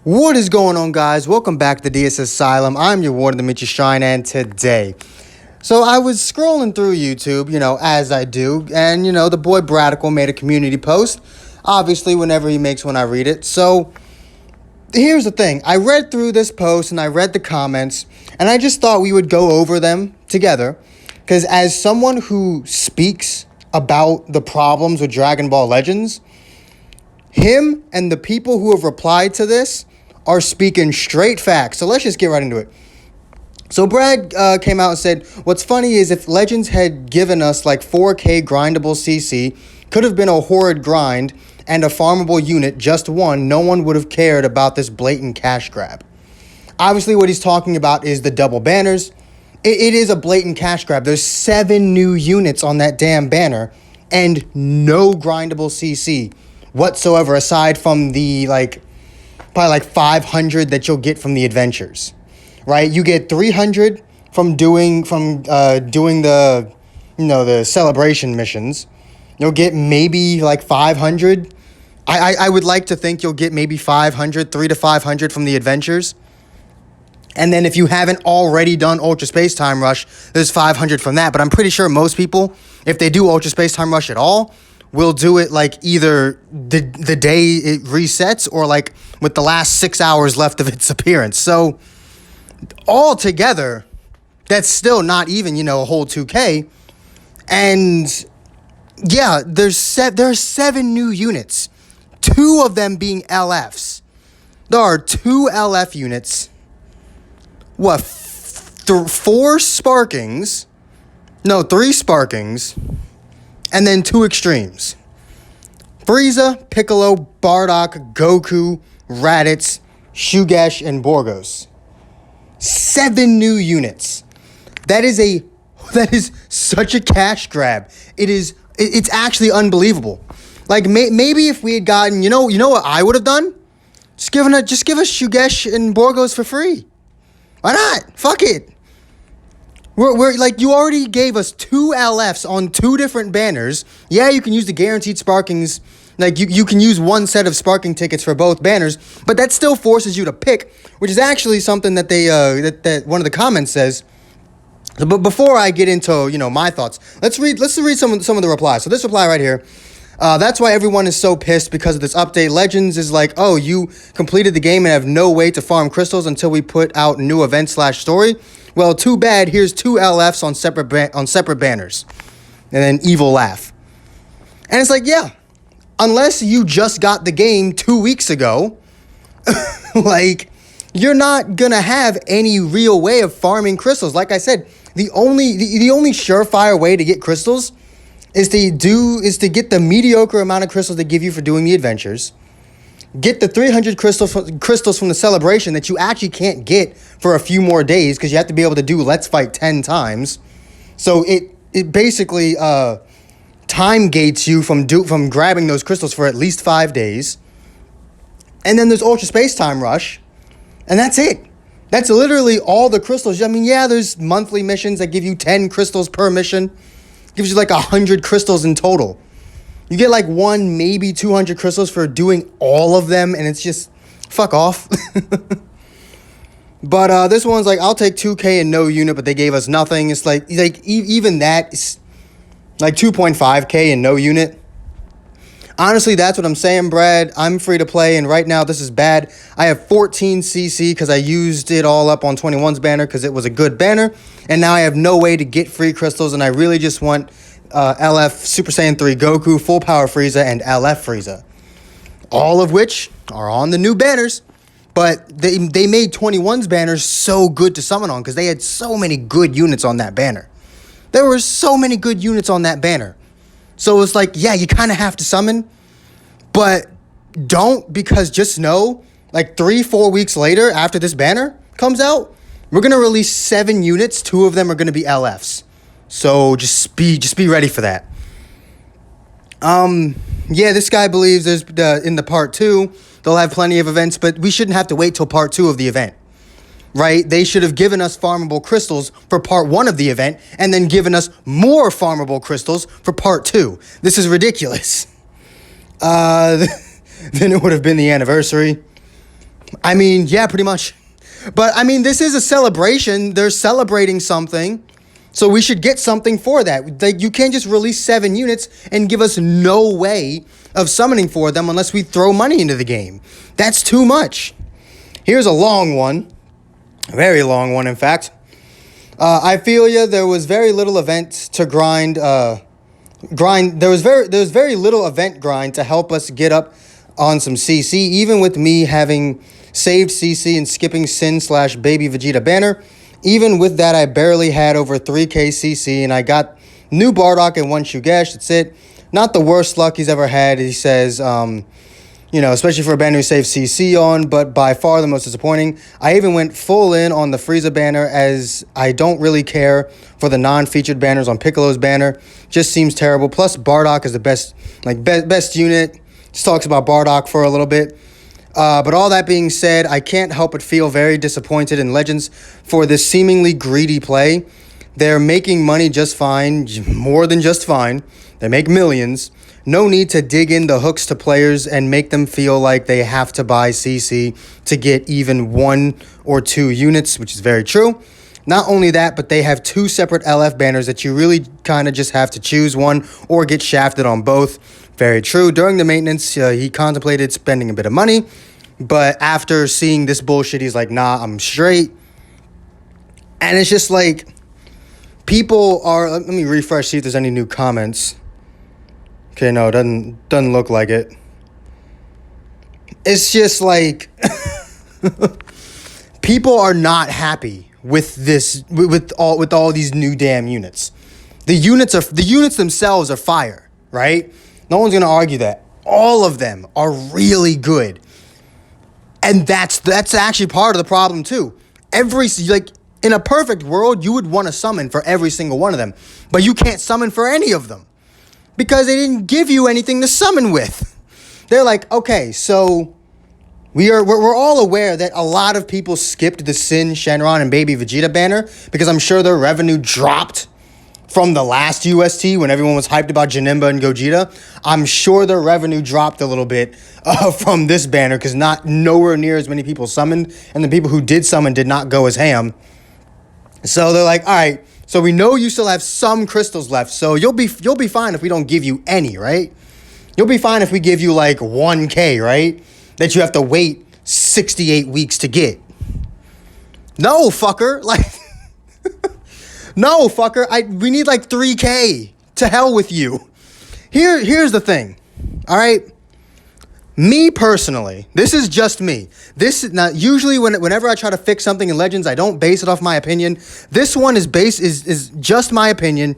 What is going on, guys? Welcome back to DS Asylum. I'm your warden, Dimitri Shrine, and today, I was scrolling through YouTube, as I do, and, the boy Bradical made a community post. Obviously, whenever he makes one, I read it. So, here's the thing. I read through this post, and I read the comments, and I just thought we would go over them together, because as someone who speaks about the problems with Dragon Ball Legends, him and the people who have replied to this are speaking straight facts. So let's just get right into it. So Brad came out and said, what's funny is if Legends had given us like 4K grindable CC, could have been a horrid grind and a farmable unit, just one, no one would have cared about this blatant cash grab. Obviously what he's talking about is the double banners. It is a blatant cash grab. There's 7 new units on that damn banner and no grindable CC whatsoever, aside from the probably like 500 that you'll get from the adventures, right? You get 300 from doing the the celebration missions. You'll get maybe like 500. I would like to think you'll get maybe 500, 3 to 500 from the adventures. And then if you haven't already done Ultra Space Time Rush, there's 500 from that. But I'm pretty sure most people, if they do Ultra Space Time Rush at all, will do it like either the day it resets or like with the last 6 hours left of its appearance. So all together, that's still not even, a whole 2K. And yeah, there are 7 new units, 2 of them being LFs. There are 2 LF units. What? 4 Sparkings? No, 3 Sparkings. And then 2 Extremes. Frieza, Piccolo, Bardock, Goku, Raditz, Shugesh, and Borgos. 7 new units. That is such a cash grab. It's actually unbelievable. Like maybe if we had gotten, you know what I would have done? Just give us Shugesh and Borgos for free. Why not? Fuck it. We're like, you already gave us 2 LFs on 2 different banners. Yeah, you can use the guaranteed Sparkings. Like, you can use one set of Sparking tickets for both banners, but that still forces you to pick, which is actually something that they, that one of the comments says. But before I get into, my thoughts, let's read some of the replies. So this reply right here, that's why everyone is so pissed because of this update. Legends is like, oh, you completed the game and have no way to farm crystals until we put out new event/story. Well, too bad. Here's 2 LFs on separate banners. And then evil laugh. And it's like, yeah, unless you just got the game 2 weeks ago, like, you're not gonna have any real way of farming crystals. Like I said, the only surefire way to get crystals is to get the mediocre amount of crystals they give you for doing the adventures. Get the 300 crystals from the celebration that you actually can't get for a few more days because you have to be able to do Let's Fight 10 times. So it basically time gates you from grabbing those crystals for at least 5 days. And then there's Ultra Space Time Rush. And that's it. That's literally all the crystals. I mean, yeah, there's monthly missions that give you 10 crystals per mission. Gives you like 100 crystals in total. You get like 1, maybe 200 crystals for doing all of them, and it's just, fuck off. But this one's like, I'll take 2K and no unit, but they gave us nothing. It's like even that is like 2.5K and no unit. Honestly, that's what I'm saying, Brad. I'm free to play, and right now this is bad. I have 14 CC because I used it all up on 21's banner because it was a good banner, and now I have no way to get free crystals, and I really just want LF Super Saiyan 3 Goku, Full Power Frieza, and LF Frieza. All of which are on the new banners. But they made 21's banners so good to summon on because they had so many good units on that banner. There were so many good units on that banner. So it's like, yeah, you kind of have to summon. But don't, because just know, like 3-4 weeks later after this banner comes out, we're going to release 7 units. 2 of them are going to be LFs. So just be ready for that. Yeah, this guy believes there's in the part 2, they'll have plenty of events, but we shouldn't have to wait till part 2 of the event, right? They should have given us farmable crystals for part 1 of the event and then given us more farmable crystals for part 2. This is ridiculous. Then it would have been the anniversary. I mean, yeah, pretty much. But I mean, this is a celebration. They're celebrating something. So we should get something for that. Like, you can't just release 7 units and give us no way of summoning for them unless we throw money into the game. That's too much. Here's a long one. A very long one, in fact. I feel ya. There was very little event to grind. There was very little event grind to help us get up on some CC. Even with me having saved CC and skipping Sin/Baby Vegeta banner, even with that, I barely had over 3k CC, and I got new Bardock and 1 Shugesh. That's it. Not the worst luck he's ever had. He says, especially for a banner who saved CC on, but by far the most disappointing. I even went full in on the Frieza banner, as I don't really care for the non-featured banners on Piccolo's banner. Just seems terrible. Plus, Bardock is the best unit. Just talks about Bardock for a little bit. But all that being said, I can't help but feel very disappointed in Legends for this seemingly greedy play. They're making money just fine, more than just fine. They make millions. No need to dig in the hooks to players and make them feel like they have to buy CC to get even 1 or 2 units, which is very true. Not only that, but they have 2 separate LF banners that you really kind of just have to choose one or get shafted on both. Very true. During the maintenance, he contemplated spending a bit of money, but after seeing this bullshit, he's like, nah, I'm straight. And it's just like, people are... Let me refresh, see if there's any new comments. Okay, no, it doesn't look like it. It's just like... people are not happy with this, with all these new damn units. The units themselves are fire, right? No one's gonna argue that. All of them are really good. And that's actually part of the problem too. In a perfect world, you would want to summon for every single one of them, but you can't summon for any of them because they didn't give you anything to summon with. They're like, okay, so we're all aware that a lot of people skipped the Sin, Shenron, and Baby Vegeta banner because I'm sure their revenue dropped from the last UST when everyone was hyped about Janemba and Gogeta. I'm sure their revenue dropped a little bit from this banner because nowhere near as many people summoned, and the people who did summon did not go as ham. So they're like, all right, so we know you still have some crystals left, so you'll be fine if we don't give you any, right? You'll be fine if we give you like 1K, right? That you have to wait 68 weeks to get. No, fucker. Like, no, fucker. We need like 3K. To hell with you. Here's the thing. All right? Me personally, this is just me. This is not usually whenever I try to fix something in Legends, I don't base it off my opinion. This one is just my opinion.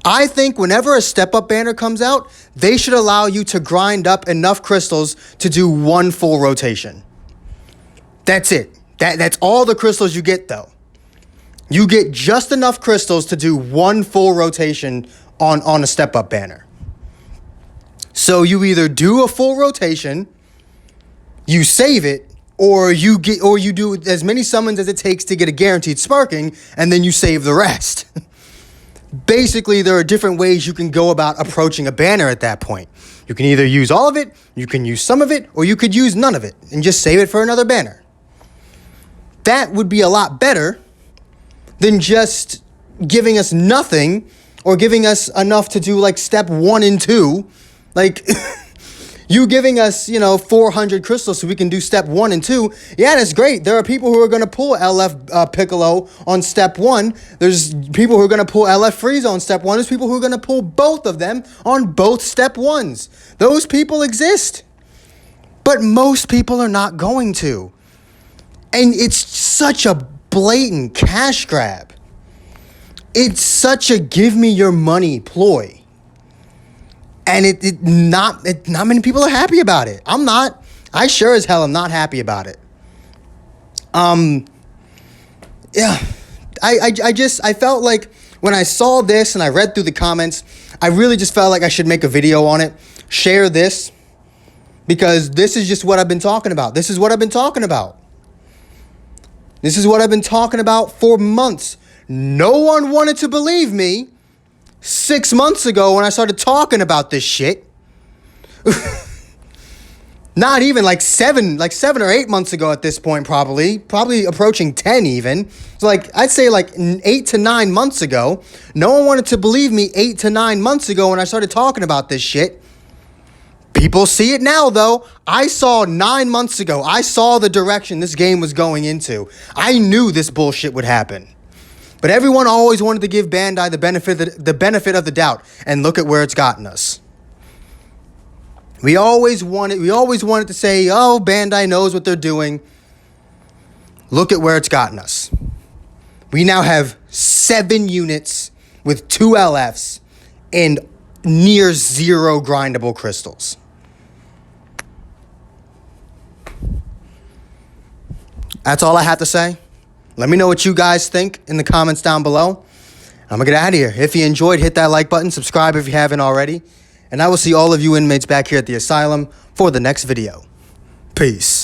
I think whenever a step-up banner comes out, they should allow you to grind up enough crystals to do 1 full rotation. That's it. That's all the crystals you get, though. You get just enough crystals to do 1 full rotation on a step-up banner. So you either do a full rotation, you save it, or you do as many summons as it takes to get a guaranteed sparking, and then you save the rest. Basically, there are different ways you can go about approaching a banner at that point. You can either use all of it, you can use some of it, or you could use none of it and just save it for another banner. That would be a lot better than just giving us nothing or giving us enough to do like step 1 and 2. Like, you giving us, 400 crystals so we can do step 1 and 2. Yeah, that's great. There are people who are going to pull LF Piccolo on step 1. There's people who are going to pull LF Frieza on step 1. There's people who are going to pull both of them on both step 1s. Those people exist. But most people are not going to. And it's such a blatant cash grab. It's such a give me your money ploy. And not many people are happy about it. I'm not. I sure as hell am not happy about it. Yeah. I felt like when I saw this and I read through the comments, I really just felt like I should make a video on it. Share this. Because this is just what I've been talking about. This is what I've been talking about. This is what I've been talking about for months. No one wanted to believe me 6 months ago when I started talking about this shit. Not even like 7 or 8 months ago at this point, probably approaching 10 even. So like, I'd say like 8 to 9 months ago. No one wanted to believe me 8 to 9 months ago when I started talking about this shit. People see it now, though. I saw 9 months ago. I saw the direction this game was going into. I knew this bullshit would happen. But everyone always wanted to give Bandai the benefit of the doubt, and look at where it's gotten us. We always wanted to say, oh, Bandai knows what they're doing. Look at where it's gotten us. We now have 7 units with 2 LFs and near 0 grindable crystals. That's all I have to say. Let me know what you guys think in the comments down below. I'm going to get out of here. If you enjoyed, hit that like button. Subscribe if you haven't already. And I will see all of you inmates back here at the asylum for the next video. Peace.